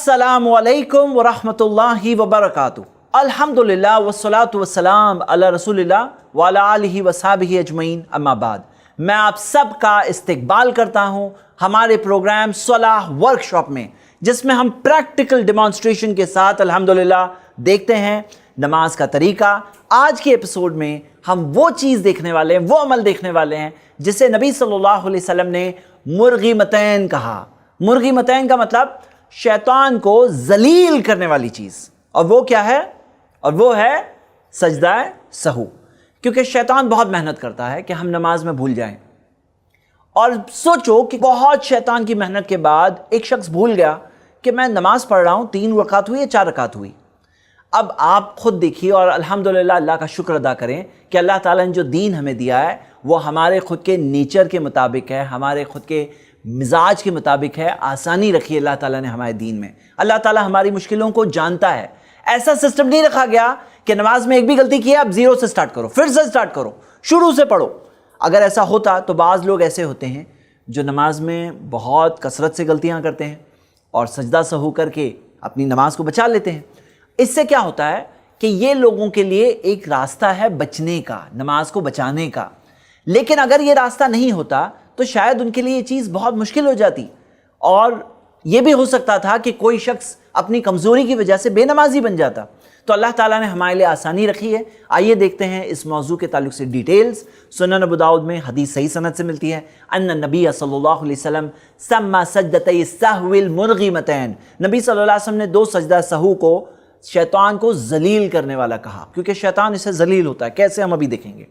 अस्सलामु अलैकुम व रहमतुल्लाहि व बरकातुहू। अल्हम्दुलिल्लाह वस्सलातु वस्सलाम अला रसूलिल्लाह व अला आलिहि व सहबिहि अजमईन, अम्मा बाद। मैं आप सब का इस्तकबाल करता हूँ हमारे प्रोग्राम सलाह वर्कशॉप में, जिसमें हम प्रैक्टिकल डेमॉन्स्ट्रेशन के साथ अल्हम्दुलिल्लाह देखते हैं नमाज का तरीका। आज के एपिसोड में हम वो चीज़ देखने वाले हैं, वो अमल देखने वाले हैं जिसे नबी सल्लल्लाहु अलैहि वसल्लम ने मुर्गिमतैन कहा। मुर्गिमतैन का मतलब शैतान को जलील करने वाली चीज़, और वो क्या है? और वो है सजदा सहू। क्योंकि शैतान बहुत मेहनत करता है कि हम नमाज में भूल जाएं। और सोचो कि बहुत शैतान की मेहनत के बाद एक शख्स भूल गया कि मैं नमाज पढ़ रहा हूँ, 3 रकात हुई या 4 रकात हुई। अब आप खुद देखिए और अल्हम्दुलिल्लाह अल्लाह का शुक्र अदा करें कि अल्लाह ताला ने जो दीन हमें दिया है वो हमारे खुद के नेचर के मुताबिक है, हमारे खुद के मिजाज के मुताबिक है। आसानी रखी अल्लाह ताला ने हमारे दीन में। अल्लाह ताला हमारी मुश्किलों को जानता है। ऐसा सिस्टम नहीं रखा गया कि नमाज में एक भी गलती की है आप 0 से स्टार्ट करो, फिर से स्टार्ट करो, शुरू से पढ़ो। अगर ऐसा होता तो बाज़ लोग ऐसे होते हैं जो नमाज में बहुत कसरत से गलतियां करते हैं और सजदा सहू करके अपनी नमाज को बचा लेते हैं। इससे क्या होता है कि ये लोगों के लिए एक रास्ता है बचने का, नमाज को बचाने का। लेकिन अगर ये रास्ता नहीं होता तो शायद उनके लिए ये चीज़ बहुत मुश्किल हो जाती, और ये भी हो सकता था कि कोई शख्स अपनी कमज़ोरी की वजह से बेनमाजी बन जाता। तो अल्लाह ताला ने हमारे लिए आसानी रखी है। आइए देखते हैं इस मौजू के ताल्लुक से डिटेल्स। सुनन अबू दाऊद में हदीस सही सनद से मिलती है, अन्ना नबी सल्लल्लाहु अलैहि वसल्लम सम्मा सजदतै सहविल मुर्गिमतैन। नबी सल्लल्लाहु अलैहि वसल्लम ने 2 सजदा सहू को शैतान को जलील करने वाला कहा, क्योंकि शैतान इससे जलील होता है। कैसे, हम अभी देखेंगे।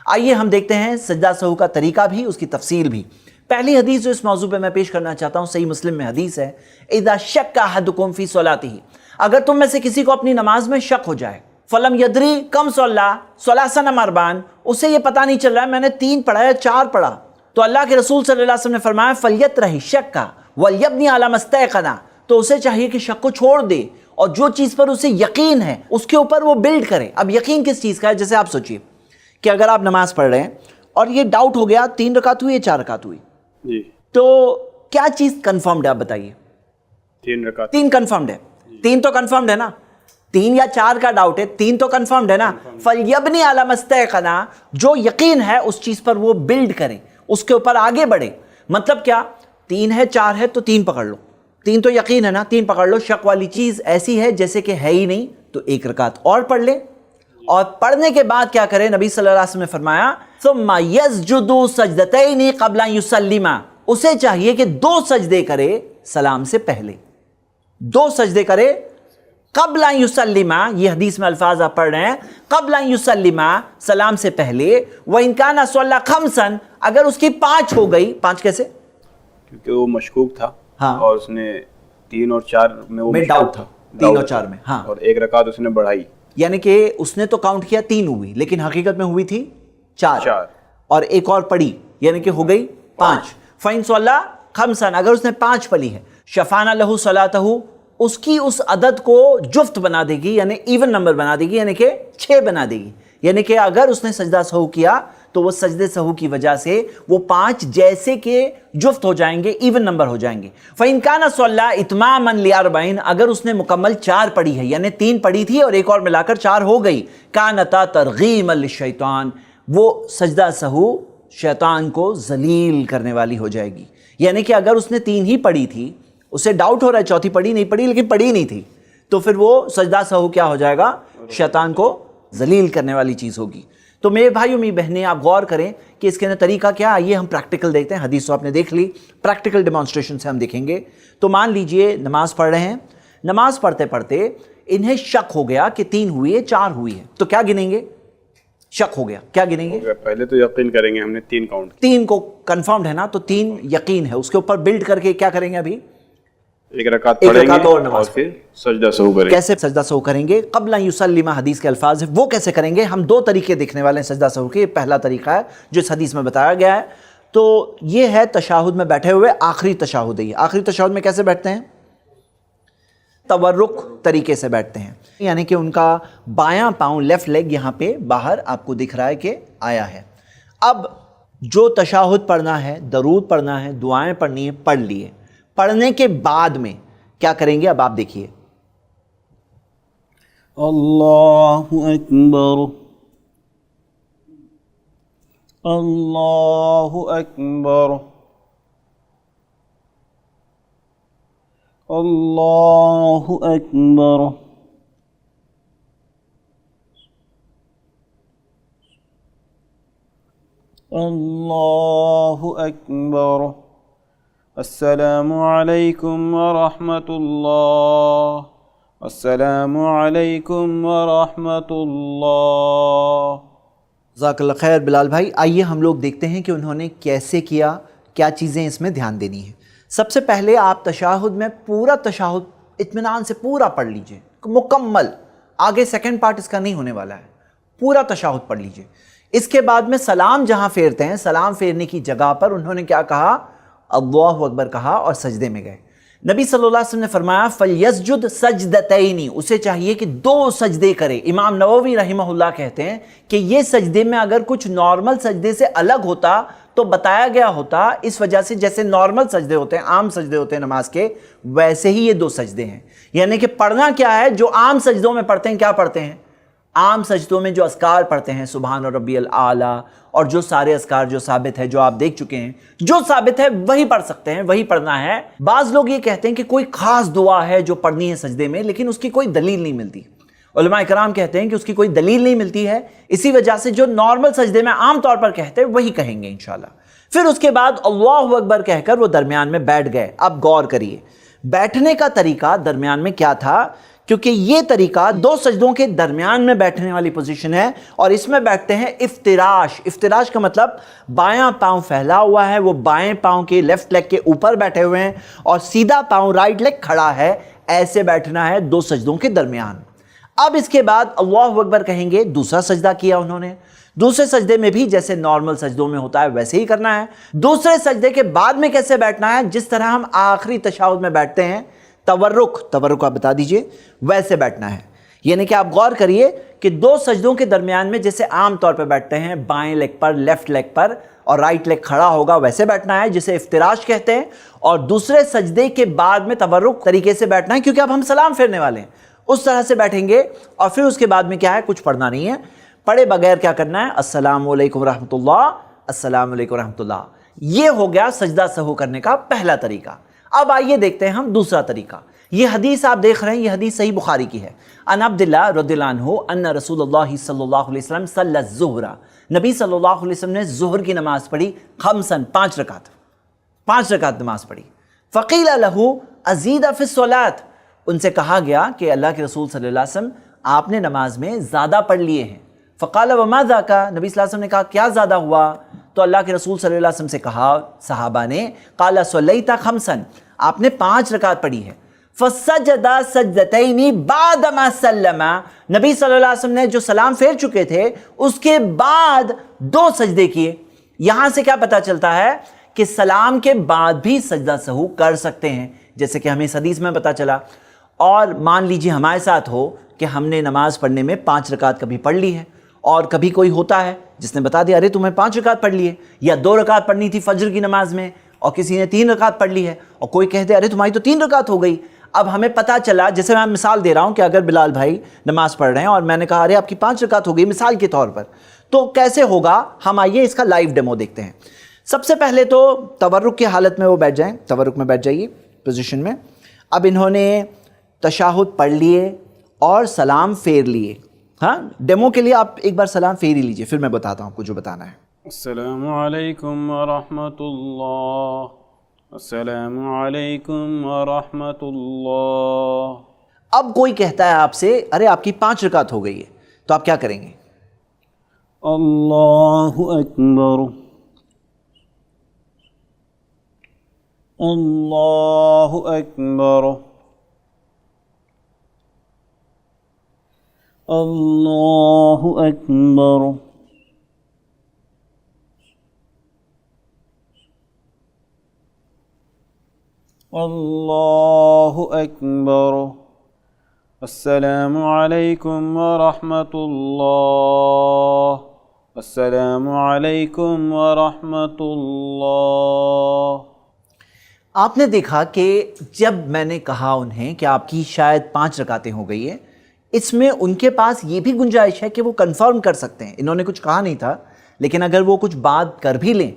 आइए हम देखते हैं सजदा सहू का तरीका भी, उसकी तफसील भी। पहली हदीस जो इस मौजू पे मैं पेश करना चाहता हूँ, सही मुस्लिम में हदीस है, इज़ा शक्का अहदुकुम फी सलातिही, अगर तुम में से किसी को अपनी नमाज में शक हो जाए, फलम यदरी कम सलासन मरबान, उसे ये पता नहीं चल रहा है मैंने 3 पढ़ा या 4 पढ़ा, तो अल्लाह के रसूल सल्लल्लाहु अलैहि वसल्लम ने फरमाया फलियत रही शक्का वलयबनी अला मस्तयक़ना, तो उसे चाहिए कि शक को छोड़ दे और जो चीज़ पर उसे यकीन है उसके ऊपर वो बिल्ड करे। अब यकीन किस चीज़ का है? जैसे आप सोचिए कि अगर आप नमाज पढ़ रहे हैं और ये डाउट हो गया 3 रकात हुई या 4 रकात हुई जी, तो क्या चीज़ कन्फर्म्ड है? आप बताइए। 3 रकात। 3 कन्फर्म्ड है। 3 तो कन्फर्म्ड है ना, 3 या 4 का डाउट है, 3 तो कन्फर्म्ड है ना। फलयबनी अला मस्तयक़ना, जो यकीन है उस चीज़ पर वो बिल्ड करे, उसके ऊपर आगे बढ़े। मतलब क्या? 3 है 4 है तो 3 पकड़ लो, 3 तो यकीन है ना, 3 पकड़ लो। शक वाली चीज़ ऐसी है जैसे कि है ही नहीं, तो 1 रकात और पढ़ ले। और पढ़ने के बाद क्या करें? नबी सल्लल्लाहु अलैहि वसल्लम ने फरमाया सुम्मा यस्जुदु सजदतैनि क़ब्ल अन युसल्लिमा, उसे चाहिए कि 2 सजदे करे सलाम से पहले, 2 सजदे करे क़ब्ल अन युसल्लिमा। ये हदीस में अल्फाज आप पढ़ रहे हैं, क़ब्ल अन युसल्लिमा, सलाम से पहले। व इन काना सल्ला खमसन, अगर उसकी 5 हो गई, 5 कैसे? क्योंकि वो मशकूक था। हाँ। और उसने 3 और 4 में वो डाउट था, 3 और 4 में। हाँ। और 1 रकात उसने बढ़ाई, यानी कि उसने तो काउंट किया 3 हुई, लेकिन हकीकत में हुई थी 4 और एक और पढ़ी, यानी कि हो गई 5। फ़इन सल्ला खमसन, अगर उसने 5 पढ़ी है, शफाना लहू सलातहू, उसकी उस अदद को जुफ्त बना देगी, यानी इवन नंबर बना देगी, यानी कि 6 बना देगी। यानी कि अगर उसने सजदा सहू किया तो वो सजदे सहू की वजह से वो 5 जैसे के जुफ्त हो जाएंगे, इवन नंबर हो जाएंगे। फ़इन काना सल्ला इत्मामन लिअरबईन, अगर उसने मुकम्मल 4 पढ़ी है, यानी 3 पढ़ी थी और एक और मिलाकर 4 हो गई, कानता तरगीमन लिशैतान, वो सजदा सहू शैतान को जलील करने वाली हो जाएगी। यानी कि अगर उसने 3 ही पढ़ी थी, उसे डाउट हो रहा है 4थी पढ़ी नहीं पढ़ी, लेकिन पढ़ी नहीं थी, तो फिर वो सजदा सहू क्या हो जाएगा? शैतान को जलील करने वाली चीज़ होगी। तो मेरे भाइयों मेरी बहनें, आप गौर करें कि इसके अंदर तरीका क्या। आइए हम प्रैक्टिकल देखते हैं। हदीस तो आपने देख ली, प्रैक्टिकल डेमॉन्स्ट्रेशन से हम देखेंगे। तो मान लीजिए नमाज पढ़ रहे हैं, नमाज पढ़ते पढ़ते इन्हें शक हो गया कि 3 हुई है 4 हुई है, तो क्या गिनेंगे? शक हो गया, क्या गिनेंगे? पहले तो यकीन करेंगे, हमने 3 काउंट, 3 को कंफर्म्ड है ना, तो 3 यकीन है, उसके ऊपर बिल्ड करके क्या करेंगे? अभी 1 रकात पढ़ेंगे और फिर सजदा सहू करेंगे। कैसे सजदा सहू करेंगे? क़ब्ल अन युसल्लिमा हदीस के अल्फाज है, वो कैसे करेंगे? हम 2 तरीके देखने वाले हैं सजदा सहू के। पहला तरीका है जो इस हदीस में बताया गया है, तो ये है तशाहुद में बैठे हुए, आखिरी तशाहुद है। आखिरी तशाहुद में कैसे बैठते हैं? तवर्रुक तरीके से बैठते हैं, यानी कि उनका बायां पाँव, लेफ्ट लेग यहाँ पे बाहर आपको दिख रहा है कि आया है। अब जो तशाहुद पढ़ना है, दरूद पढ़ना है, दुआएं पढ़नी है, पढ़ लिए। पढ़ने के बाद में کیا کریں گے اب آپ دیکھیے. اللہ اکبر اللہ اکبر اللہ اکبر اللہ اکبر. السلام علیکم ورحمۃ اللہ. السلام علیکم ورحمۃ اللہ. جزاک اللہ خیر بلال بھائی. آئیے ہم لوگ دیکھتے ہیں کہ انہوں نے کیسے کیا, کیا چیزیں اس میں دھیان دینی ہیں. سب سے پہلے آپ تشہد میں پورا تشہد اطمینان سے پورا پڑھ لیجئے مکمل. آگے سیکنڈ پارٹ اس کا نہیں ہونے والا ہے, پورا تشہد پڑھ لیجئے. اس کے بعد میں سلام جہاں پھیرتے ہیں, سلام پھیرنے کی جگہ پر انہوں نے کیا کہا؟ اللہ اکبر کہا اور سجدے میں گئے. نبی صلی اللہ علیہ وسلم نے فرمایا فَلْيَسْجُدْ سَجْدَتَيْنِ, اسے چاہیے کہ 2 سجدے کرے. امام نووی رحمہ اللہ کہتے ہیں کہ یہ سجدے میں اگر کچھ نارمل سجدے سے الگ ہوتا تو بتایا گیا ہوتا, اس وجہ سے جیسے نارمل سجدے ہوتے ہیں, عام سجدے ہوتے ہیں نماز کے, ویسے ہی یہ 2 سجدے ہیں. یعنی کہ پڑھنا کیا ہے, جو عام سجدوں میں پڑھتے ہیں. کیا پڑھتے ہیں عام سجدوں میں؟ جو اذکار پڑھتے ہیں, سبحان ربی الاعلیٰ, اور جو سارے اذکار جو ثابت ہے, جو آپ دیکھ چکے ہیں, جو ثابت ہے وہی پڑھ سکتے ہیں, وہی پڑھنا ہے. بعض لوگ یہ کہتے ہیں کہ کوئی خاص دعا ہے جو پڑھنی ہے سجدے میں, لیکن اس کی کوئی دلیل نہیں ملتی. علماء کرام کہتے ہیں کہ اس کی کوئی دلیل نہیں ملتی ہے, اسی وجہ سے جو نارمل سجدے میں عام طور پر کہتے ہیں وہی کہیں گے انشاءاللہ. پھر اس کے بعد اللہ اکبر کہہ کر وہ درمیان میں بیٹھ گئے. اب غور کریے بیٹھنے کا طریقہ درمیان میں کیا تھا, کیونکہ یہ طریقہ 2 سجدوں کے درمیان میں بیٹھنے والی پوزیشن ہے, اور اس میں بیٹھتے ہیں افتراش. افتراش کا مطلب بایاں پاؤں پھیلا ہوا ہے, وہ بائیں پاؤں کے لیفٹ لیگ کے اوپر بیٹھے ہوئے ہیں, اور سیدھا پاؤں رائٹ لیگ کھڑا ہے. ایسے بیٹھنا ہے 2 سجدوں کے درمیان. اب اس کے بعد اللہ اکبر کہیں گے, دوسرا سجدہ کیا انہوں نے. دوسرے سجدے میں بھی جیسے نارمل سجدوں میں ہوتا ہے ویسے ہی کرنا ہے. دوسرے سجدے کے بعد میں کیسے بیٹھنا ہے؟ جس طرح ہم آخری تشہد میں بیٹھتے ہیں, تورک آپ بتا دیجئے, ویسے بیٹھنا ہے. یعنی کہ آپ غور کریے کہ 2 سجدوں کے درمیان میں جیسے عام طور پہ بیٹھتے ہیں, بائیں لیگ پر, لیفٹ لیگ پر, اور رائٹ لیگ کھڑا ہوگا, ویسے بیٹھنا ہے جسے افتراش کہتے ہیں. اور دوسرے سجدے کے بعد میں تورک طریقے سے بیٹھنا ہے, کیونکہ اب ہم سلام پھیرنے والے ہیں, اس طرح سے بیٹھیں گے. اور پھر اس کے بعد میں کیا ہے, کچھ پڑھنا نہیں ہے, پڑھے بغیر کیا کرنا ہے, السلام علیکم ورحمۃ اللہ, السلام علیکم ورحمۃ اللہ. یہ ہو گیا سجدہ سہو کرنے کا پہلا طریقہ. اب آئیے دیکھتے ہیں ہم دوسرا طریقہ. یہ حدیث آپ دیکھ رہے ہیں, یہ حدیث صحیح بخاری کی ہے. ان عبداللہ رضی اللہ عنہ ان رسول اللہ صلی اللہ علیہ وسلم صلی الظہر, نبی صلی اللہ علیہ وسلم نے ظہر کی نماز پڑھی, 5 رکعت نماز پڑھی. فقیل لہ ازید فی الصلاۃ, ان سے کہا گیا کہ اللہ کے رسول صلی اللہ علیہ وسلم آپ نے نماز میں زیادہ پڑھ لیے ہیں. فقال وما ذاک, نبی صلی اللہ علیہ وسلم نے کہا کیا زیادہ ہوا؟ تو اللہ کے رسول صلی اللہ علیہ وسلم سے کہا صحابہ نے, قال صلیت 5, آپ نے 5 رکعت پڑھی ہے. فسجد سجدتین بعد ما سلم, نبی صلی اللہ علیہ وسلم نے جو سلام پھیر چکے تھے اس کے بعد 2 سجدے کیے. یہاں سے کیا پتہ چلتا ہے کہ سلام کے بعد بھی سجدہ سہو کر سکتے ہیں, جیسے کہ ہمیں اس حدیث میں پتہ چلا. اور مان لیجیے ہمارے ساتھ ہو کہ ہم نے نماز پڑھنے میں 5 رکعت کبھی پڑھ لی ہے, اور کبھی کوئی ہوتا ہے جس نے بتا دیا ارے تمہیں 5 رکعت پڑھ لی ہے, یا 2 رکعت پڑھنی تھی فجر کی نماز میں اور کسی نے 3 رکعت پڑھ لی ہے, اور کوئی کہہ دے ارے تمہاری تو 3 رکعت ہو گئی. اب ہمیں پتہ چلا, جیسے میں مثال دے رہا ہوں کہ اگر بلال بھائی نماز پڑھ رہے ہیں اور میں نے کہا ارے آپ کی 5 رکعت ہو گئی مثال کے طور پر, تو کیسے ہوگا؟ ہم آئیے اس کا لائیو ڈیمو دیکھتے ہیں. سب سے پہلے تو تورک کی حالت میں وہ بیٹھ جائیں, تورک میں بیٹھ جائیے پوزیشن میں. اب انہوں نے تشہد پڑھ لیے اور سلام پھیر لیے. ہاں ڈیمو کے لیے آپ ایک بار سلام پھیر ہی لیجئے, پھر میں بتاتا ہوں آپ کو جو بتانا ہے. السلام علیکم ورحمۃ اللہ, السلام علیکم ورحمۃ اللہ. اب کوئی کہتا ہے آپ سے ارے آپ کی 5 رکعت ہو گئی ہے, تو آپ کیا کریں گے؟ اللہ اکبر, اللہ اکبر, اللہ اکبر, اللہ اکبر. السلام علیکم ورحمۃ اللہ, السلام علیکم ورحمۃ اللہ. آپ نے دیکھا کہ جب میں نے کہا انہیں کہ آپ کی شاید 5 رکعتیں ہو گئی ہیں، اس میں ان کے پاس یہ بھی گنجائش ہے کہ وہ کنفرم کر سکتے ہیں. انہوں نے کچھ کہا نہیں تھا، لیکن اگر وہ کچھ بات کر بھی لیں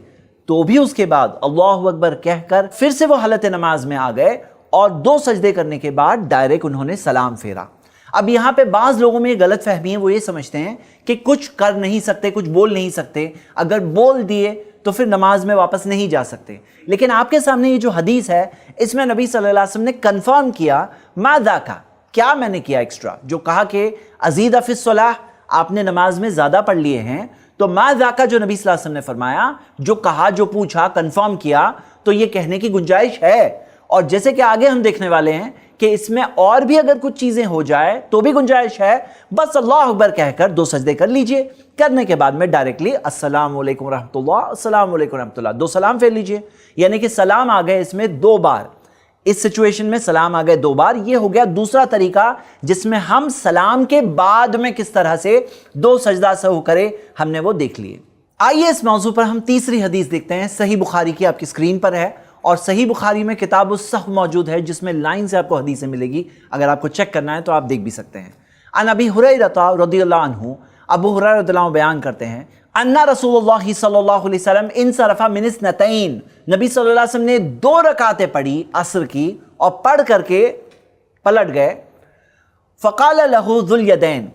تو بھی اس کے بعد اللہ اکبر کہہ کر پھر سے وہ حالت نماز میں آ گئے اور 2 سجدے کرنے کے بعد ڈائریکٹ انہوں نے سلام پھیرا. اب یہاں پہ بعض لوگوں میں یہ غلط فہمی ہے، وہ یہ سمجھتے ہیں کہ کچھ کر نہیں سکتے، کچھ بول نہیں سکتے، اگر بول دیے تو پھر نماز میں واپس نہیں جا سکتے. لیکن آپ کے سامنے یہ جو حدیث ہے اس میں نبی صلی اللہ علیہ وسلم نے کنفرم کیا ما ذاکا، کیا میں نے کیا ایکسٹرا، جو کہا کہ ازید فی الصلاۃ، آپ نے نماز میں زیادہ پڑھ لیے ہیں، تو ما ذاکا جو نبی صلی اللہ علیہ وسلم نے فرمایا، جو کہا، جو پوچھا، کنفرم کیا، تو یہ کہنے کی گنجائش ہے. اور جیسے کہ آگے ہم دیکھنے والے ہیں کہ اس میں اور بھی اگر کچھ چیزیں ہو جائے تو بھی گنجائش ہے. بس اللہ اکبر کہہ کر 2 سجدے کر لیجئے، کرنے کے بعد میں ڈائریکٹلی السلام علیکم ورحمۃ اللہ، السلام علیکم ورحمۃ اللہ، 2 سلام پھیر لیجئے. یعنی کہ سلام آ گئے اس میں 2 بار، اس سچویشن میں سلام آ گئے 2 بار. یہ ہو گیا دوسرا طریقہ جس میں ہم سلام کے بعد میں کس طرح سے 2 سجدہ سہو کرے، ہم نے وہ دیکھ لیے. آئیے اس موضوع پر ہم تیسری حدیث دیکھتے ہیں. صحیح بخاری کی آپ کی اسکرین پر ہے، اور صحیح بخاری میں کتاب السہو موجود ہے جس میں لائن سے آپ کو حدیثیں ملے گی. اگر آپ کو چیک کرنا ہے تو آپ دیکھ بھی سکتے ہیں. عن ابی ہریرہ رضی اللہ عنہ، ابو ہریرہ رضی اللہ عنہ بیان کرتے ہیں، ان رسول اللہ صلی اللہ علیہ وسلم انصرف من اثنتین، نبی صلی اللہ علیہ وسلم نے 2 رکعتیں پڑھی عصر کی اور پڑھ کر کے پلٹ گئے. فقال له ذو الیدین،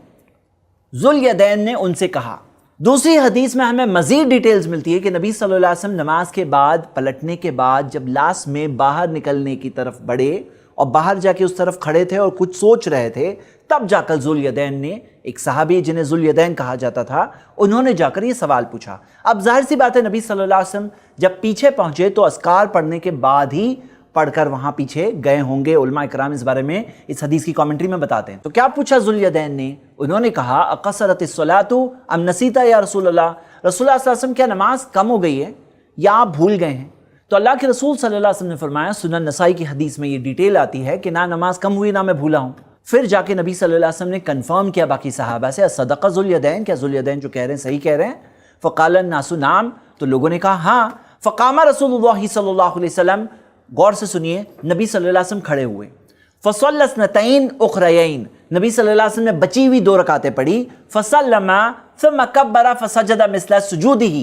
ذو الیدین نے ان سے کہا. دوسری حدیث میں ہمیں مزید ڈیٹیلز ملتی ہے کہ نبی صلی اللہ علیہ وسلم نماز کے بعد پلٹنے کے بعد جب لاسٹ میں باہر نکلنے کی طرف بڑھے اور باہر جا کے اس طرف کھڑے تھے اور کچھ سوچ رہے تھے، تب جا کر ذو الیدین نے، ایک صحابی جنہیں ذو الیدین کہا جاتا تھا، انہوں نے جا کر یہ سوال پوچھا. اب ظاہر سی بات ہے نبی صلی اللہ علیہ وسلم جب پیچھے پہنچے تو اذکار پڑھنے کے بعد ہی پڑھ کر وہاں پیچھے گئے ہوں گے. علماء کرام اس بارے میں اس حدیث کی کامنٹری میں بتاتے ہیں. تو کیا پوچھا ذو الیدین نے؟ انہوں نے کہا اقصرت الصلاۃ ام نسیت یا رسول اللہ، رسول اللہ صلی اللہ علیہ وسلم کیا نماز کم ہو گئی ہے یا آپ بھول گئے ہیں؟ تو اللہ کے رسول صلی اللہ علیہ وسلم نے فرمایا، سنن نسائی کی حدیث میں یہ ڈیٹیل آتی ہے کہ نہ نماز کم ہوئی نہ میں بھولا ہوں. پھر جا کے نبی صلی اللہ علیہ وسلم نے کنفرم کیا باقی صحابہ سے، صدق ذو الیدین، کیا ذو الیدین جو کہہ رہے ہیں صحیح کہہ رہے ہیں؟ فقال الناس نعم، تو لوگوں نے کہا ہاں. فقام رسول اللہ صلی اللہ علیہ وسلم، غور سے سنیے، نبی صلی اللہ علیہ وسلم کھڑے ہوئے. فصلی اثنتین اخریین، نبی صلی اللہ علیہ وسلم نے بچی ہوئی 2 رکعتیں پڑھی. فسلم ثم کبر فسجد مثل سجودہ،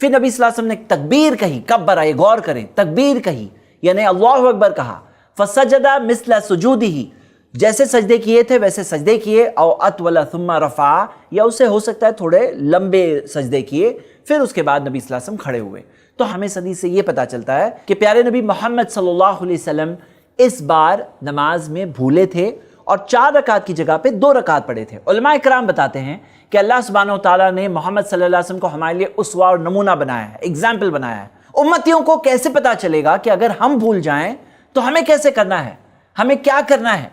پھر نبی صلی اللہ علیہ وسلم نے تکبیر کہی، کبر، یہ غور کریں، تکبیر کہی یعنی اللہ اکبر کہا. فسجد مثل سجودہ، جیسے سجدے کیے تھے ویسے سجدے کیے. او اطول ثم رفع، یا اسے ہو سکتا ہے تھوڑے لمبے سجدے کیے. پھر اس کے بعد نبی صلی اللہ علیہ وسلم کھڑے ہوئے. تو ہمیں اس حدیث سے یہ پتہ چلتا ہے کہ پیارے نبی محمد صلی اللہ علیہ وسلم اس بار نماز میں بھولے تھے اور 4 رکعت کی جگہ پہ 2 رکعت پڑھے تھے. علماء کرام بتاتے ہیں کہ اللہ سبحانہ و تعالیٰ نے محمد صلی اللہ علیہ وسلم کو ہمارے لیے اسوہ اور نمونہ بنایا ہے، ایگزامپل بنایا ہے. امتیوں کو کیسے پتہ چلے گا کہ اگر ہم بھول جائیں تو ہمیں کیسے کرنا ہے، ہمیں کیا کرنا ہے؟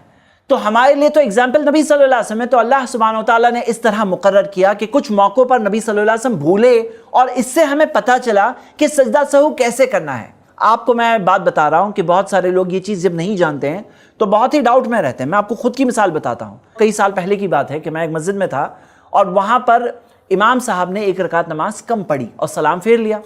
تو ہمارے لیے تو ایگزامپل نبی صلی اللہ علیہ وسلم ہے. تو اللہ سبحانہ و تعالیٰ نے اس طرح مقرر کیا کہ کچھ موقعوں پر نبی صلی اللہ علیہ وسلم بھولے اور اس سے ہمیں پتہ چلا کہ سجدہ سہو کیسے کرنا ہے. آپ کو میں بات بتا رہا ہوں کہ بہت سارے لوگ یہ چیز جب نہیں جانتے ہیں تو بہت ہی ڈاؤٹ میں رہتے ہیں. میں آپ کو خود کی مثال بتاتا ہوں. کئی سال پہلے کی بات ہے کہ میں ایک مسجد میں تھا اور وہاں پر امام صاحب نے 1 رکعت نماز کم پڑھی اور سلام پھیر لیا.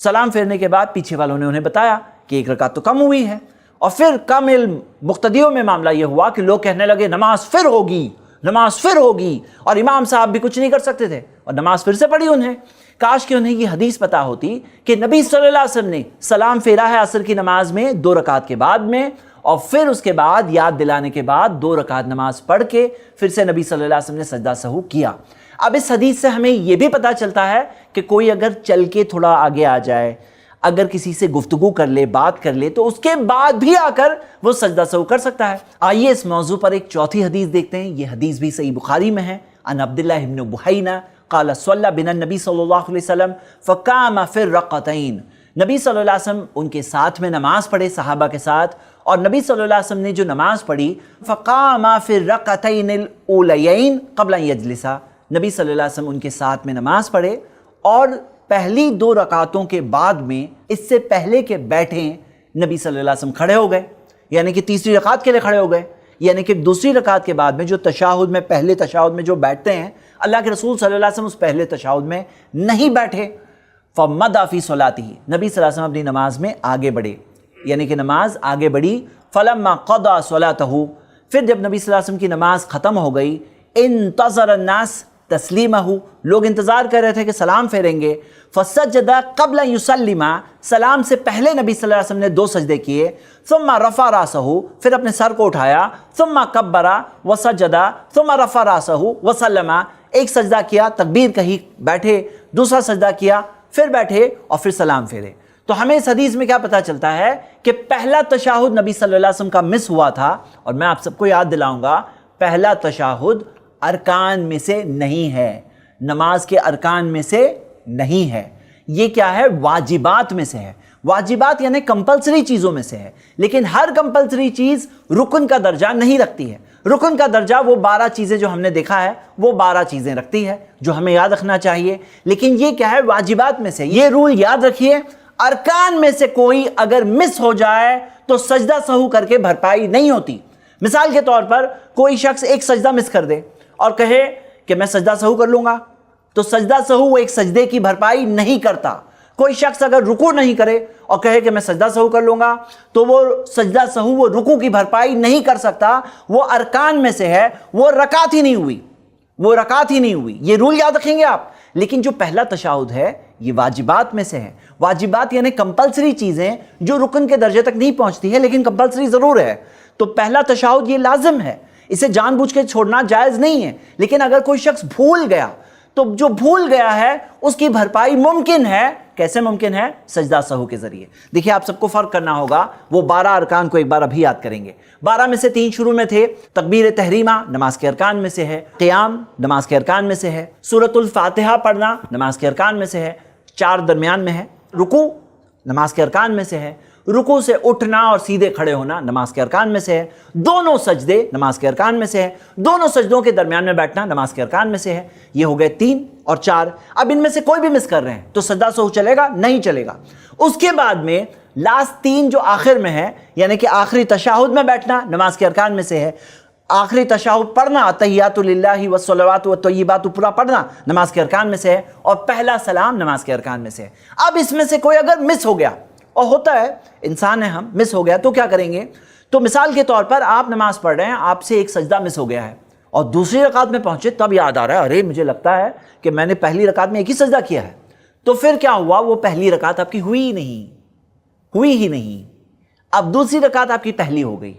سلام پھیرنے کے بعد پیچھے والوں نے انہیں بتایا کہ 1 رکعت تو کم ہوئی ہے. اور پھر کم علم مقتدیوں میں معاملہ یہ ہوا کہ لوگ کہنے لگے نماز پھر ہوگی، نماز پھر ہوگی، اور امام صاحب بھی کچھ نہیں کر سکتے تھے اور نماز پھر سے پڑھی انہیں. کاش کہ انہیں یہ حدیث پتہ ہوتی کہ نبی صلی اللہ علیہ وسلم نے سلام پھیرا ہے عصر کی نماز میں 2 رکعت کے بعد میں، اور پھر اس کے بعد یاد دلانے کے بعد 2 رکعت نماز پڑھ کے پھر سے نبی صلی اللہ علیہ وسلم نے سجدہ سہو کیا. اب اس حدیث سے ہمیں یہ بھی پتہ چلتا ہے کہ کوئی اگر چل کے تھوڑا آگے آ جائے، اگر کسی سے گفتگو کر لے، بات کر لے، تو اس کے بعد بھی آ کر وہ سجدہ سہو کر سکتا ہے. آئیے اس موضوع پر ایک چوتھی حدیث دیکھتے ہیں. یہ حدیث بھی صحیح بخاری میں ہے. عن عبداللہ بن بحینہ قال صلی بنا النبی صلی اللہ علیہ وسلم فقام فی الرکعتین، نبی صلی اللہ علیہ وسلم ان کے ساتھ میں نماز پڑھے، صحابہ کے ساتھ، اور نبی صلی اللہ علیہ وسلم نے جو نماز پڑھی فقام فی الرکعتین الاولیین قبل ان یجلس، نبی صلی اللہ علیہ وسلم ان کے ساتھ میں نماز پڑھے اور پہلی 2 رکعتوں کے بعد میں اس سے پہلے کے بیٹھے نبی صلی اللہ علیہ وسلم کھڑے ہو گئے، یعنی کہ تیسری رکعت کے لیے کھڑے ہو گئے. یعنی کہ دوسری رکعت کے بعد میں جو تشہد میں، پہلے تشہد میں جو بیٹھتے ہیں، اللہ کے رسول صلی اللہ علیہ وسلم اس پہلے تشہد میں نہیں بیٹھے. فَمَضَى فِي صَلَاتِهِ، نبی صلی اللہ علیہ وسلم اپنی نماز میں آگے بڑھے. यानी कि नमाज आगे बढ़ी। फलम्मा क़दा स्वलातहु, फिर जब नबी सल्लल्लाहु अलैहि वसल्लम की नमाज ख़त्म हो गई, इंतज़र अन्नास तस्लीमहु, लोग इंतज़ार कर रहे थे कि सलाम फेरेंगे। फसजदा क़ब्ल युसल्लिमा, सलाम से पहले नबी सल्लल्लाहु अलैहि वसल्लम ने 2 सजदे किए। सुम्मा रफ़ा रासहु, फिर अपने सर को उठाया। सुम्मा कब्बरा वसजदा सुम्मा रफ़ा रासहु वसल्लमा, एक सजदा किया, तकबीर कही, बैठे, दूसरा सजदा किया, फिर बैठे और फिर सलाम फेरे। तो हमें इस हदीस में क्या पता चलता है कि पहला तशाहुद नबी सल्लल्लाहु अलैहि वसल्लम का मिस हुआ था। और मैं आप सबको याद दिलाऊंगा, पहला तशाहुद अरकान में से नहीं है, नमाज के अरकान में से नहीं है। ये क्या है? वाजिबात में से है। वाजिबात यानी कंपलसरी चीज़ों में से है, लेकिन हर कंपलसरी चीज़ रुकन का दर्जा नहीं रखती है। रुकन का दर्जा वो 12 चीज़ें जो हमने देखा है, वो 12 चीज़ें रखती है जो हमें याद रखना चाहिए। लेकिन ये क्या है? वाजिबात में से। ये रूल याद रखिए, अरकान में से कोई अगर मिस हो जाए तो सजदा सहू करके भरपाई नहीं होती। मिसाल के तौर पर कोई शख्स एक सजदा मिस कर दे और कहे कि मैं सजदा सहू कर लूँगा, तो सजदा सहू वो एक सजदे की भरपाई नहीं करता। कोई शख्स अगर रुकू नहीं करे और कहे कि मैं सजदा सहू कर लूँगा, तो वो सजदा सहू, वो रुकू की भरपाई नहीं कर सकता। वो अरकान में से है, वो रकात ही नहीं हुई, वो रकात ही नहीं हुई। ये रूल याद रखेंगे आप। लेकिन जो पहला तशाहुद है ये वाजिबात में से है। वाजिबात यानी कंपलसरी चीज़ें जो रुकन के दर्जे तक नहीं पहुँचती है लेकिन कंपलसरी ज़रूर है। तो पहला तशाहुद ये लाजिम है, इसे जानबूझ के छोड़ना जायज़ नहीं है। लेकिन अगर कोई शख्स भूल गया तो जो भूल गया है उसकी भरपाई मुमकिन है। कैसे मुमकिन है? सजदा सहू के जरिए। देखिए, आप सबको फर्क करना होगा। वो 12 अरकान को एक बार अभी याद करेंगे। 12 में से 3 शुरू में थे। तकबीर तहरीमा नमाज के अरकान में से है, क़ियाम नमाज के अरकान में से है, सूरतुल फातिहा पढ़ना नमाज के अरकान में से है, 4 दरमियान में है, रुकू नमाज के अरकान में से है, रुकू से उठना और सीधे खड़े होना नमाज के अरकान में से है, दोनों सजदे नमाज के अरकान में से है, दोनों सजदों के दरमियान में बैठना नमाज के अरकान में से है। ये हो गए 3 और 4। अब इनमें से कोई भी मिस कर रहे हैं तो सजदा सहू चलेगा? नहीं चलेगा। उसके बाद में लास्ट 3 जो आखिर में है, यानी कि आखिरी तशाहुद में बैठना नमाज के अरकान में से है, आखिरी तशाहुद पढ़ना अत्तहियातु लिल्लाहि वस्सलावातु वत्तय्यिबातु पूरा पढ़ना नमाज के अरकान में से है, और पहला सलाम नमाज के अरकान में से है। अब इसमें से कोई अगर मिस हो गया, और होता है, इंसान है हम, मिस हो गया तो क्या करेंगे? तो मिसाल के तौर पर आप नमाज पढ़ रहे हैं, आपसे एक सजदा मिस हो गया है और दूसरी रकात में पहुंचे, तब याद आ रहा है, अरे मुझे लगता है कि मैंने पहली रकात में एक ही सजदा किया है। तो फिर क्या हुआ? वो पहली रकात आपकी हुई ही नहीं। अब दूसरी रकात आपकी पहली हो गई।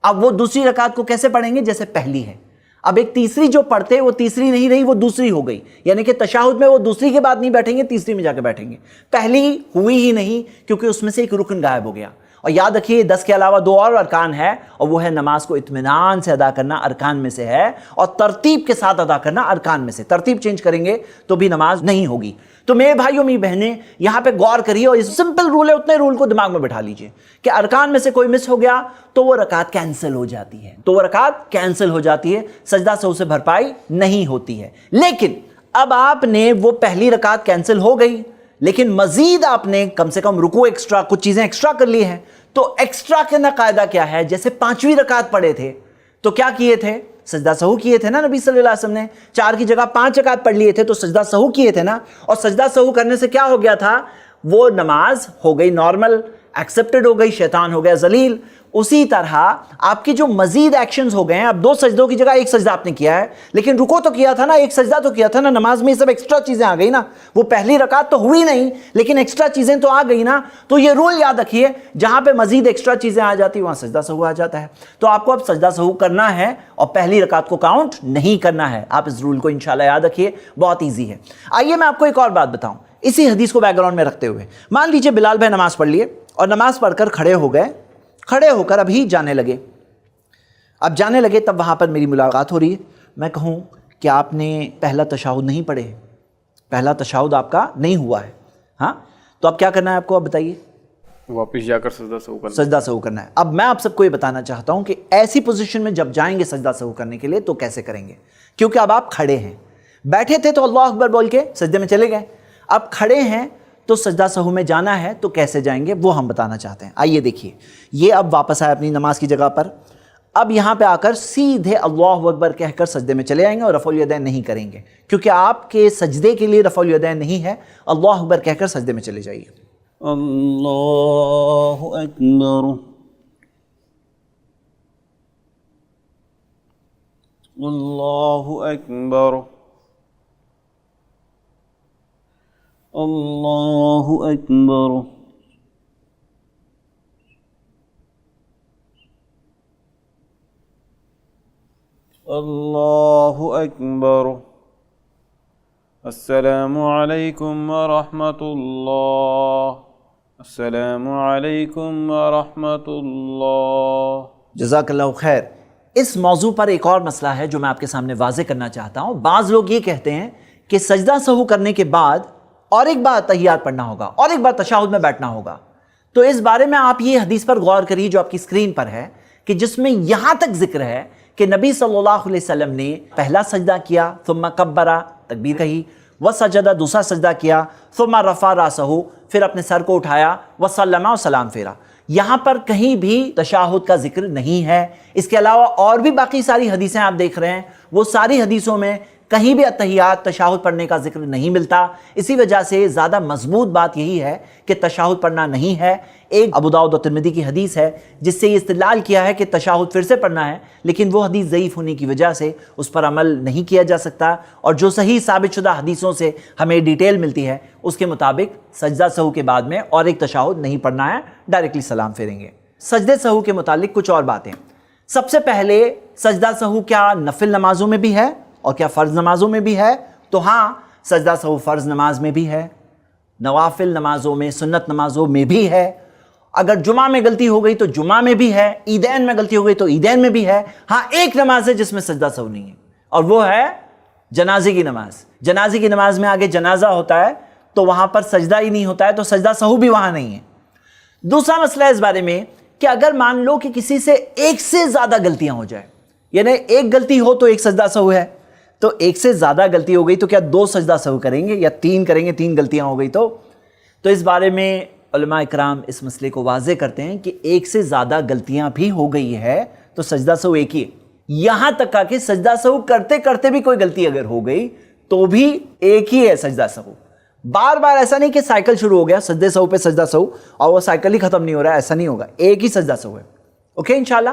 अब वो दूसरी रकात को कैसे पढ़ेंगे? जैसे पहली है। अब एक तीसरी जो पढ़ते वो तीसरी नहीं रही, वो दूसरी हो गई। यानी कि तशाहुद में वो दूसरी के बाद नहीं बैठेंगे, तीसरी में जाकर बैठेंगे। पहली हुई ही नहीं क्योंकि उसमें से एक रुकन गायब हो गया। और याद रखिए, 10 के अलावा 2 और अरकान है, और वो है नमाज को इत्मीनान से अदा करना अरकान में से है, और तरतीब के साथ अदा करना अरकान में से। तरतीब चेंज करेंगे तो भी नमाज नहीं होगी। तो मेरे भाइयों मेरी बहनें, यहाँ पे गौर करिए और इस सिंपल रूल है, उतने रूल को दिमाग में बैठा लीजिए कि अरकान में से कोई मिस हो गया तो वो रकात कैंसिल हो जाती है, सजदा सहू से भरपाई नहीं होती है। लेकिन अब आपने वो पहली रकात कैंसिल हो गई, लेकिन मजीद आपने कम से कम रुकू एक्स्ट्रा, कुछ चीजें एक्स्ट्रा कर ली हैं। तो एक्स्ट्रा का ना कायदा क्या है? जैसे 5वीं रकात पढ़े थे तो क्या किए थे? सजदा सहू किए थे ना नबी सल्लल्लाहु अलैहि वसल्लम ने। 4 की जगह 5 रकात पढ़ लिए थे तो सजदा सहू किए थे ना। और सजदा सहू करने से क्या हो गया था? वो नमाज हो गई नॉर्मल, एक्सेप्टेड हो गई, शैतान हो गया जलील। उसी तरह आपके जो मजीद एक्शंस हो गए हैं, अब 2 सजदों की जगह 1 सजदा आपने किया है, लेकिन रुको तो किया था ना, 1 सजदा तो किया था ना। नमाज में ये सब एक्स्ट्रा चीजें आ गई ना। वो पहली रकात तो हुई नहीं, लेकिन एक्स्ट्रा चीजें तो आ गई ना। तो ये रूल याद रखिए, जहां पे मजीद एक्स्ट्रा चीजें आ जाती वहां सजदा सहू आ जाता है। तो आपको अब सजदा सहू करना है और पहली रकात को काउंट नहीं करना है। आप इस रूल को इंशाल्लाह याद रखिए, बहुत ईजी है। आइए मैं आपको एक और बात बताऊं इसी हदीस को बैकग्राउंड में रखते हुए। मान लीजिए बिलाल भाई नमाज पढ़ लिए और नमाज पढ़कर खड़े हो गए, खड़े होकर अभी जाने लगे। अब जाने लगे तब वहाँ पर मेरी मुलाकात हो रही है। मैं कहूँ कि आपने पहला तशाहुद नहीं पढ़े, पहला तशाहुद आपका नहीं हुआ है। हाँ, तो अब क्या करना है आपको? अब बताइए। वापस जाकर सजदा सहू करना है। अब मैं आप सबको ये बताना चाहता हूँ कि ऐसी पोजीशन में जब जाएंगे सजदा सहू करने के लिए तो कैसे करेंगे। क्योंकि अब आप खड़े हैं, बैठे थे तो अल्लाह अकबर बोल के सजदे में चले गए, अब खड़े हैं तो सजदा सहू में जाना है तो कैसे जाएंगे वो हम बताना चाहते हैं। आइए देखिए, ये अब वापस आए अपनी नमाज की जगह पर। अब यहाँ पे आकर सीधे अल्लाहु अकबर कहकर सजदे में चले आएंगे और रफ़उल यदैन नहीं करेंगे, क्योंकि आपके सजदे के लिए रफ़उल यदैन नहीं है। अल्लाहु अकबर कहकर सजदे में चले जाइए। اللہ اکبر اللہ اکبر اللہ اکبر اللہ اکبر السلام علیکم ورحمۃ اللہ السلام علیکم ورحمۃ اللہ۔ جزاک اللہ خیر۔ اس موضوع پر ایک اور مسئلہ ہے جو میں آپ کے سامنے واضح کرنا چاہتا ہوں۔ بعض لوگ یہ کہتے ہیں کہ سجدہ سہو کرنے کے بعد اور ایک بار تحیات پڑھنا ہوگا اور ایک بار تشہد میں بیٹھنا ہوگا۔ تو اس بارے میں آپ یہ حدیث پر غور کریے جو آپ کی اسکرین پر ہے، کہ جس میں یہاں تک ذکر ہے کہ نبی صلی اللہ علیہ وسلم نے پہلا سجدہ کیا، ثم کبرا، تکبیر کہی، وسجدہ، دوسرا سجدہ کیا، ثم رفع راسہ، پھر اپنے سر کو اٹھایا، وسلم، اور سلام پھیرا۔ یہاں پر کہیں بھی تشہد کا ذکر نہیں ہے۔ اس کے علاوہ اور بھی باقی ساری حدیثیں آپ دیکھ رہے ہیں، وہ ساری حدیثوں میں کہیں بھی اتحیات، تشہد پڑھنے کا ذکر نہیں ملتا۔ اسی وجہ سے زیادہ مضبوط بات یہی ہے کہ تشہد پڑھنا نہیں ہے۔ ایک ابو داؤد و ترمذی کی حدیث ہے جس سے یہ استدلال کیا ہے کہ تشہد پھر سے پڑھنا ہے، لیکن وہ حدیث ضعیف ہونے کی وجہ سے اس پر عمل نہیں کیا جا سکتا، اور جو صحیح ثابت شدہ حدیثوں سے ہمیں ڈیٹیل ملتی ہے اس کے مطابق سجدہ سہو کے بعد میں اور ایک تشہد نہیں پڑھنا ہے، ڈائریکٹلی سلام پھیریں گے۔ سجدہ سہو کے متعلق کچھ اور باتیں۔ سب سے پہلے سجدہ سہو کیا نفل نمازوں میں بھی ہے اور کیا فرض نمازوں میں بھی ہے؟ تو ہاں، سجدہ سہو فرض نماز میں بھی ہے، نوافل نمازوں میں، سنت نمازوں میں بھی ہے۔ اگر جمعہ میں غلطی ہو گئی تو جمعہ میں بھی ہے، عیدین میں غلطی ہو گئی تو عیدین میں بھی ہے۔ ہاں، ایک نماز ہے جس میں سجدہ سہو نہیں ہے، اور وہ ہے جنازے کی نماز۔ جنازے کی نماز میں آگے جنازہ ہوتا ہے تو وہاں پر سجدہ ہی نہیں ہوتا ہے، تو سجدہ سہو بھی وہاں نہیں ہے۔ دوسرا مسئلہ اس بارے میں کہ اگر مان لو کہ کسی سے ایک سے زیادہ غلطیاں ہو جائیں، یعنی ایک غلطی ہو تو ایک سجدہ سہو ہے، تو ایک سے زیادہ غلطی ہو گئی تو کیا دو سجدہ سہو کریں گے یا تین کریں گے؟ تین غلطیاں ہو گئی تو اس بارے میں علماء اکرام اس مسئلے کو واضح کرتے ہیں کہ ایک سے زیادہ غلطیاں بھی ہو گئی ہے تو سجدہ سہو ایک ہی ہے۔ یہاں تک کہ سجدہ سہو کرتے کرتے بھی کوئی غلطی اگر ہو گئی تو بھی ایک ہی ہے سجدہ سہو۔ بار بار ایسا نہیں کہ سائیکل شروع ہو گیا سجدے سہو پہ سجدہ سہو اور وہ سائیکل ہی ختم نہیں ہو رہا ہے، ایسا نہیں ہوگا، ایک ہی سجدہ سہو ہے۔ اوکے انشاءاللہ۔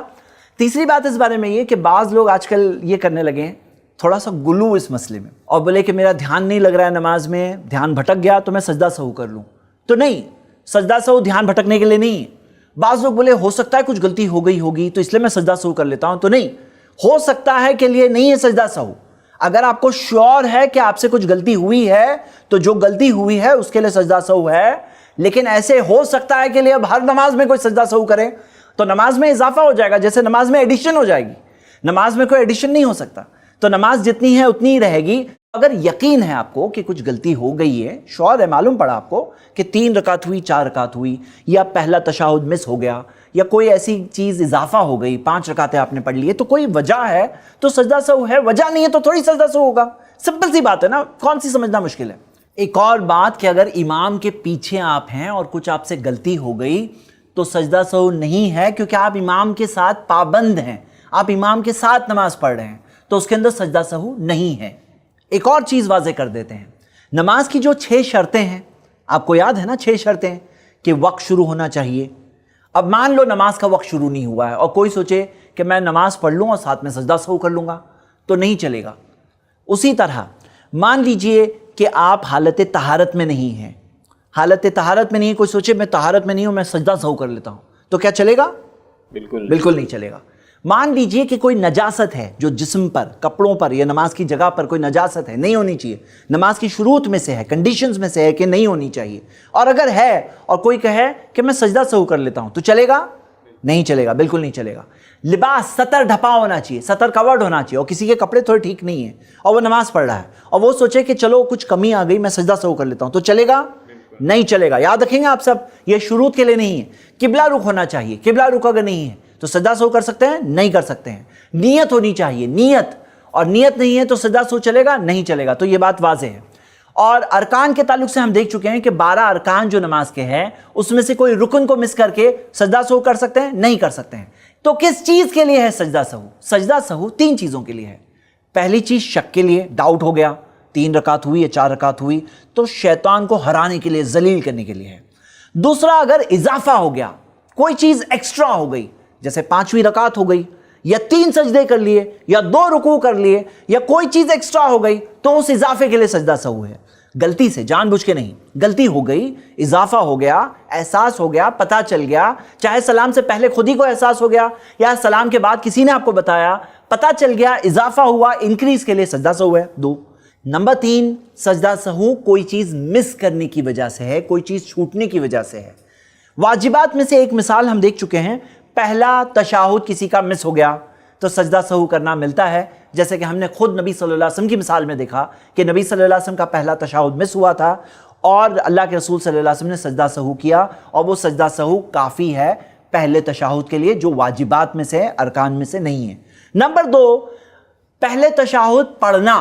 تیسری بات اس بارے میں یہ کہ بعض لوگ آج کل یہ کرنے لگے ہیں تھوڑا سا گلو اس مسئلے میں، اور بولے کہ میرا دھیان نہیں لگ رہا ہے نماز میں، دھیان بھٹک گیا تو میں سجدہ سہو کر لوں۔ تو نہیں، سجدہ سہو دھیان بھٹکنے کے لیے نہیں ہے۔ بعض لوگ بولے ہو سکتا ہے کچھ غلطی ہو گئی ہوگی تو اس لیے میں سجدہ سہو کر لیتا ہوں، تو نہیں، ہو سکتا ہے کے لیے نہیں ہے سجدہ سہو۔ اگر آپ کو شیور ہے کہ آپ سے کچھ غلطی ہوئی ہے تو جو غلطی ہوئی ہے اس کے لیے سجدہ سہو ہے، لیکن ایسے ہو سکتا ہے کہ لیے اب ہر نماز میں کوئی سجدہ سہو کرے تو نماز میں اضافہ ہو جائے گا، جیسے نماز میں ایڈیشن ہو جائے گی۔ نماز میں کوئی ایڈیشن نہیں ہو سکتا، تو نماز جتنی ہے اتنی ہی رہے گی۔ اگر یقین ہے آپ کو کہ کچھ غلطی ہو گئی ہے، شعور ہے، معلوم پڑا آپ کو کہ 3 رکعت ہوئی، 4 رکعت ہوئی، یا پہلا تشہد مس ہو گیا، یا کوئی ایسی چیز اضافہ ہو گئی، 5 رکعتیں آپ نے پڑھ لی ہے، تو کوئی وجہ ہے تو سجدہ سہو ہے، وجہ نہیں ہے تو تھوڑی سجدہ سہو ہوگا۔ سمپل سی بات ہے نا، کون سی سمجھنا مشکل ہے۔ ایک اور بات کہ اگر امام کے پیچھے آپ ہیں اور کچھ آپ سے غلطی ہو گئی تو سجدہ سہو نہیں ہے، کیونکہ آپ امام کے ساتھ پابند ہیں، آپ امام کے ساتھ نماز پڑھ رہے ہیں، تو اس کے اندر سجدہ سہو نہیں ہے۔ ایک اور چیز واضح کر دیتے ہیں، نماز کی جو 6 شرطیں ہیں، آپ کو یاد ہے نا 6 شرطیں، کہ وقت شروع ہونا چاہیے۔ اب مان لو نماز کا وقت شروع نہیں ہوا ہے اور کوئی سوچے کہ میں نماز پڑھ لوں اور ساتھ میں سجدہ سہو کر لوں گا، تو نہیں چلے گا۔ اسی طرح مان لیجئے کہ آپ حالت طہارت میں نہیں ہیں، حالت طہارت میں نہیں ہے، کوئی سوچے میں طہارت میں نہیں ہوں، میں سجدہ سہو کر لیتا ہوں، تو کیا چلے گا؟ بالکل نہیں چلے گا۔ مان لیجئے کہ کوئی نجاست ہے جو جسم پر، کپڑوں پر یا نماز کی جگہ پر کوئی نجاست ہے، نہیں ہونی چاہیے، نماز کی شروط میں سے ہے، کنڈیشنز میں سے ہے کہ نہیں ہونی چاہیے، اور اگر ہے اور کوئی کہے کہ میں سجدہ سہو کر لیتا ہوں تو چلے گا؟ نہیں چلے گا، بالکل نہیں چلے گا۔ لباس، سطر ڈھپا ہونا چاہیے، سطر کورڈ ہونا چاہیے، اور کسی کے کپڑے تھوڑے ٹھیک نہیں ہیں اور وہ نماز پڑھ رہا ہے اور وہ سوچے کہ چلو کچھ کمی آ گئی میں سجدہ سہو کر لیتا ہوں، تو چلے گا؟ نہیں چلے گا۔ یاد رکھیں گے آپ سب، یہ شروط کے لیے نہیں ہے۔ قبلہ رخ ہونا چاہیے، قبلہ رخ اگر نہیں ہے تو سجدہ سہو کر سکتے ہیں؟ نہیں کر سکتے ہیں۔ نیت ہونی چاہیے، نیت، اور نیت نہیں ہے تو سجدہ سہو چلے گا؟ نہیں چلے گا۔ تو یہ بات واضح ہے۔ اور ارکان کے تعلق سے ہم دیکھ چکے ہیں کہ 12 ارکان جو نماز کے ہیں اس میں سے کوئی رکن کو مس کر کے سجدہ سہو کر سکتے ہیں؟ نہیں کر سکتے ہیں۔ تو کس چیز کے لیے ہے سجدہ سہو؟ سجدہ سہو 3 چیزوں کے لیے ہے۔ پہلی چیز شک کے لیے، ڈاؤٹ ہو گیا، 3 رکعت ہوئی یا 4 رکعت ہوئی، تو شیطان کو ہرانے کے لیے، ذلیل کرنے کے لیے ہے۔ दूसरा, अगर इजाफा हो गया, कोई चीज एक्स्ट्रा हो गई, जैसे 5वीं रकात हो गई, या 3 सजदे कर लिए, या 2 रुकू कर लिए, या कोई चीज एक्स्ट्रा हो गई, तो उस इजाफे के लिए सजदा सहू है। गलती से, जानबूझ के नहीं, गलती हो गई, इजाफा हो गया, एहसास हो गया, पता चल गया, चाहे सलाम से पहले खुद ही को एहसास हो गया या सलाम के बाद किसी ने आपको बताया, पता चल गया, इजाफा हुआ, इंक्रीज के लिए सजदा सहू है। 2 नंबर 3, सजदा सहू कोई चीज मिस करने की वजह से है, कोई चीज छूटने की वजह से है। वाजिबात में से एक मिसाल हम देख चुके हैं, पहला तशाहुद किसी का मिस हो गया तो सजदा सहू करना मिलता है, जैसे कि हमने खुद नबी सल्लल्लाहु अलैहि वसल्लम की मिसाल में देखा कि नबी सल्लल्लाहु अलैहि वसल्लम का पहला तशाहुद मिस हुआ था और अल्लाह के रसूल सल्लल्लाहु अलैहि वसल्लम ने सजदा सहू किया, और वो सजदा सहू काफ़ी है पहले तशाहुद के लिए, जो वाजिबात में से है, अरकान में से नहीं है। नंबर 2, पहले तशाहुद पढ़ना,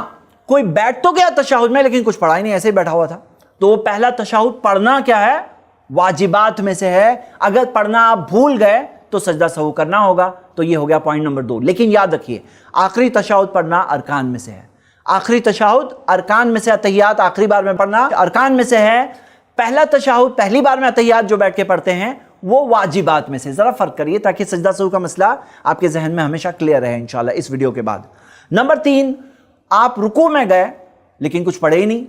कोई बैठ तो गया तशाहुद में लेकिन कुछ पढ़ा ही नहीं, ऐसे ही बैठा हुआ था, तो वो पहला तशाहुद पढ़ना क्या है, वाजिबात में से है। अगर पढ़ना आप भूल गए तो सजदा सहू करना होगा, तो ये हो गया पॉइंट नंबर 2। लेकिन याद रखिए, आखिरी तशाहुद पढ़ना अरकान में से है, आखिरी तशाहुद अरकान में से, अतहियात आखिरी बार में पढ़ना अरकान में से है। पहला तशाहुद पहली बार में अतहियात जो बैठ के पढ़ते हैं वो वाजिबात में से। जरा फर्क करिए ताकि सजदा सहू का मसला आपके जहन में हमेशा क्लियर रहे इंशाल्लाह इस वीडियो के बाद। नंबर 3, आप रुकू में गए लेकिन कुछ पढ़े ही नहीं।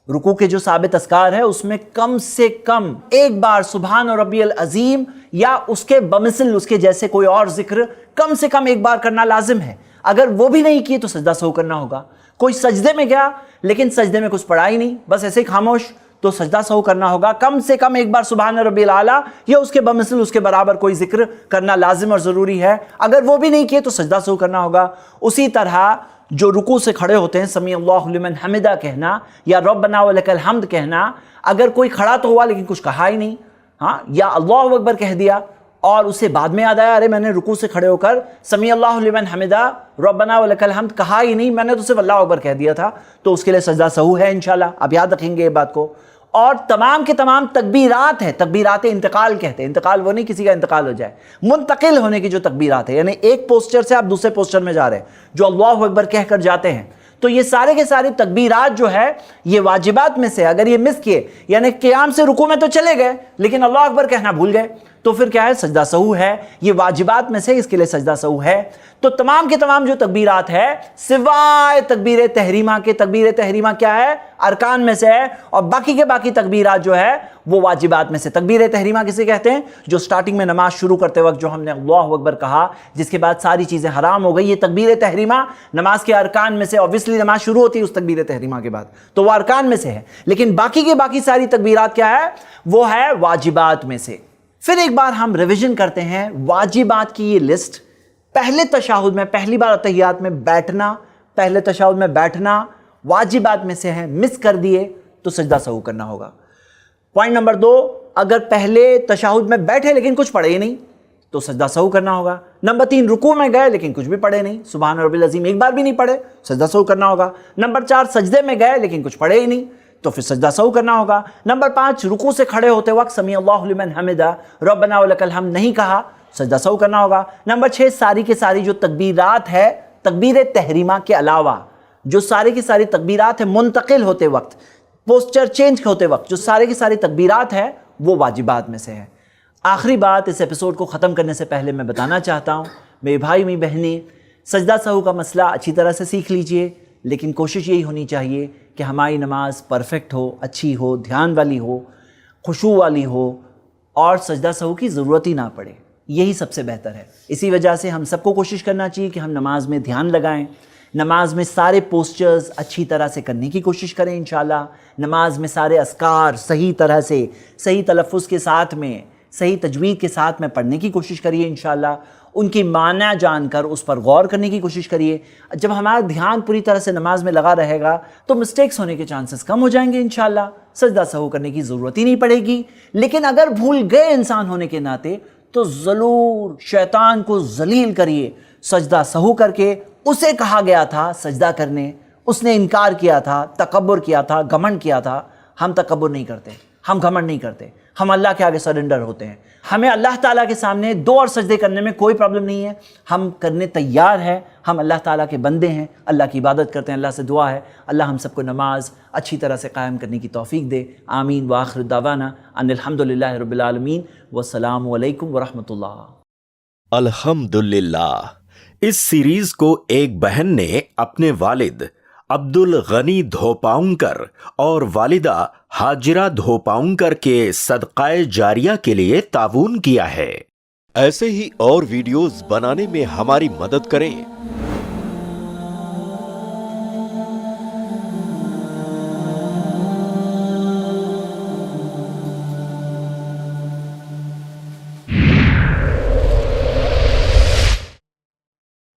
रुकू के जो साबित अस्कार है उसमें कम से कम एक बार सुभान रब्बियल अजीम या उसके बमिसल, उसके जैसे कोई और जिक्र कम से कम एक बार करना लाजिम है। अगर वो भी नहीं किए तो सजदा सहू करना होगा। कोई सजदे में गया लेकिन सजदे में कुछ पढ़ा ही नहीं, बस ऐसे ही खामोश, तो सजदा सहू करना होगा। कम से कम एक बार सुभान रब्बियल आला या उसके बमिसल, उसके बराबर कोई जिक्र करना लाजिम और ज़रूरी है। अगर वो भी नहीं किए तो सजदा सहू करना होगा। उसी तरह जो रुकू से खड़े होते हैं, समी अल्लाहु लिमन हमिदा कहना या रब्बना व लकल हम्द कहना, अगर कोई खड़ा तो हुआ लेकिन कुछ कहा ही नहीं, हाँ, या अल्लाहु अकबर कह दिया और उसे बाद में याद आया, अरे मैंने रुकू से खड़े होकर समी अल्लाहु लिमन हमिदा रब्बना व लकल हम्द कहा ही नहीं, मैंने तो सिर्फ अल्लाहु अकबर कह दिया था, तो उसके लिए सजदा सहू है इंशाल्लाह। आप याद रखेंगे ये बात को। और तमाम के तमाम तकबीरात है, तकबीरात इंतकाल कहते हैं। इंतकाल वो नहीं किसी का इंतकाल हो जाए, मुंतकिल होने की जो तकबीरात है, यानी एक पोस्चर से आप दूसरे पोस्चर में जा रहे हैं, जो अल्लाहु अकबर कहकर जाते हैं, तो ये सारे के सारे तकबीरात जो है ये वाजिबात में से। अगर ये मिस किए, यानी क़ियाम से रुकू में तो चले गए लेकिन अल्लाहु अकबर कहना भूल गए, तो फिर क्या है, सजदा सहू है। ये वाजिबात में से, इसके लिए सजदा सहू है। तो तमाम के तमाम जो तकबीरात है सिवाय तकबीर तहरीमा के, तकबीर तहरीमा क्या है, अरकान में से है, और बाकी के बाकी तकबीरात जो है वो वाजिबात में से। तकबीर तहरीमा किसे कहते हैं, जो स्टार्टिंग में नमाज शुरू करते वक्त जो हमने अल्लाहु अकबर कहा, जिसके बाद सारी चीज़ें हराम हो गई, ये तकबीर तहरीमा नमाज के अरकान में से। ऑब्वियसली नमाज शुरू होती है उस तकबीर तहरीमा के बाद, तो वह अरकान में से है। लेकिन बाकी के बाकी सारी तकबीरात क्या है, वो है वाजिबात में से। फिर एक बार हम रिवीजन करते हैं वाजिबात की ये लिस्ट। पहले तशाहुद में, पहली बार अतहियात में बैठना, पहले तशाहुद में बैठना वाजिबात में से है। मिस कर दिए तो सजदा सहू करना होगा। पॉइंट नंबर 2, अगर पहले तशाहुद में बैठे लेकिन कुछ पढ़े ही नहीं तो सजदा सहू करना होगा। नंबर 3, रुकू में गए लेकिन कुछ भी पढ़े नहीं, सुभान रब्बिल अज़ीम एक बार भी नहीं पढ़े, सजदा सहू करना होगा। नंबर 4, सजदे में गए लेकिन कुछ पढ़े ही नहीं, तो फिर सजदा सहू करना होगा। नंबर 5, रुकू से खड़े होते वक्त समी अल्लाहु लिमन हमिदा रब्बना व लकल हम्द नहीं कहा, सजदा सहू करना होगा। नंबर 6, सारी के सारी जो तकबीरात है, तकबीर तहरीमा के अलावा जो सारी की सारी तकबीरात है मुंतकिल होते वक्त, पोस्चर चेंज होते वक्त, जो सारे की सारी तकबीरात है वो वाजिबात में से है। आखिरी बात इस एपिसोड को ख़त्म करने से पहले मैं बताना चाहता हूँ, मेरे भाई मेरी बहनें, सजदा सहू का मसला अच्छी तरह से सीख लीजिए, लेकिन कोशिश यही होनी चाहिए कि हमारी नमाज परफेक्ट हो, अच्छी हो, ध्यान वाली हो, खुशू वाली हो, और सजदा सहू की ज़रूरत ही ना पड़े, यही सबसे बेहतर है। इसी वजह से हम सबको कोशिश करना चाहिए कि हम नमाज में ध्यान लगाएं, नमाज में सारे पोस्चर्स अच्छी तरह से करने की कोशिश करें इंशाल्लाह। नमाज में सारे अस्कार सही तरह से, सही तलफ़्फ़ुज़ के साथ में, सही तजवीद के साथ में पढ़ने की कोशिश करिए इंशाल्लाह। उनकी माना जानकर उस पर गौर करने की कोशिश करिए। जब हमारा ध्यान पूरी तरह से नमाज में लगा रहेगा तो मिस्टेक्स होने के चांसेस कम हो जाएंगे इंशाल्लाह। सजदा सहू करने की ज़रूरत ही नहीं पड़ेगी। लेकिन अगर भूल गए इंसान होने के नाते तो ज़रूर शैतान को जलील करिए, सजदा सहू करके। उसे कहा गया था सजदा करने, उसने इनकार किया था, तकब्बुर किया था, घमंड किया था। हम तकब्बुर नहीं करते, हम घमंड नहीं करते, ہم اللہ کے آگے سرنڈر ہوتے ہیں. ہمیں اللہ تعالیٰ کے سامنے دو اور سجدے کرنے میں کوئی پرابلم نہیں ہے، ہم کرنے تیار ہیں. ہم اللہ تعالیٰ کے بندے ہیں، اللہ کی عبادت کرتے ہیں. اللہ سے دعا ہے اللہ ہم سب کو نماز اچھی طرح سے قائم کرنے کی توفیق دے. آمین. وآخر دعوانا ان الحمدللہ رب العالمین والسلام علیکم ورحمۃ اللہ. الحمدللہ. اس سیریز کو ایک بہن نے اپنے والد عبد الغنی دھوپاؤنکر اور والدہ ہاجرہ دھوپاؤنکر کے صدقہ جاریہ کے لیے تعاون کیا ہے. ایسے ہی اور ویڈیوز بنانے میں ہماری مدد کریں.